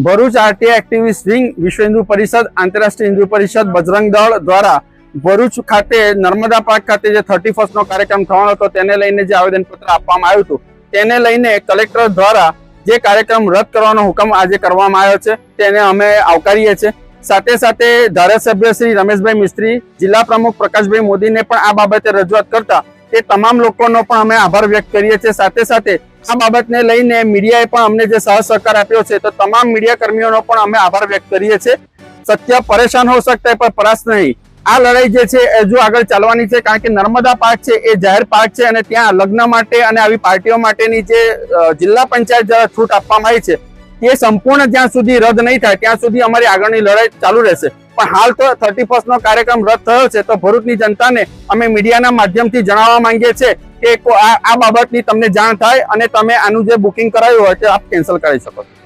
Bharuch RTI activist wing, વિશ્વ હિન્દુ પરિષદ, આંતરરાષ્ટ્રીય હિન્દુ પરિષદ, બજરંગ દળ દ્વારા ભરૂચ ખાતે નર્મદા પાર્ક ખાતે જે 31st નો કાર્યક્રમ થવાનો હતો તેને લઈને જે આવેદનપત્ર આપવામાં આવ્યું હતું તેને લઈને કલેક્ટર દ્વારા જે કાર્યક્રમ રદ કરવાનો હુકમ આજે કરવામાં આવ્યો છે તેને અમે આવકારીએ છીએ। સાથે સાથે ધારાસભ્ય શ્રી રમેશભાઈ મિસ્ત્રી, જિલ્લા પ્રમુખ પ્રકાશભાઈ મોદીને પણ આ બાબતે રજૂઆત કરતા એ તમામ લોકોનો પણ અમે આભાર વ્યક્ત કરીએ છીએ। સાથે સાથે આ બાબતને લઈને મીડિયાએ પણ અમને જે સહકાર આપ્યો છે તો તમામ મીડિયા કર્મીઓનો પણ અમે આભાર વ્યક્ત કરીએ છીએ। સત્ય પરેશાન હો सकता है पर परास्त नहीं। આ લડાઈ જે છે એ જો આગળ ચાલવાની છે, કારણ કે નર્મદા પાર્ક છે એ જાહેર પાર્ક છે અને ત્યાં લગ્ન માટે અને આવી પાર્ટીઓ માટેની જે જિલ્લા પંચાયત દ્વારા છૂટ આપવામાં આવી છે એ સંપૂર્ણ જ્યાં સુધી રદ નહીં થાય ત્યાં સુધી અમારી આગળની લડાઈ ચાલુ રહેશે। પણ હાલ તો 31st નો કાર્યક્રમ રદ થયો છે તો ભરૂચની જનતાને અમે મીડિયાના માધ્યમથી જણાવવા માંગીએ છીએ કે આ બાબતની તમને જાણ થાય અને તમે આનું જે બુકિંગ કરાયું હોય તે આપ કેન્સલ કરી શકો છો।